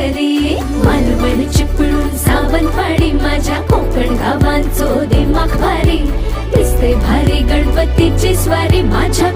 घरी. मालवण चिपळूण सावंतवाडी माझ्या कोकण गावांचो दिमाग भारी. दिसते भारी गणपतीची स्वारी माझ्या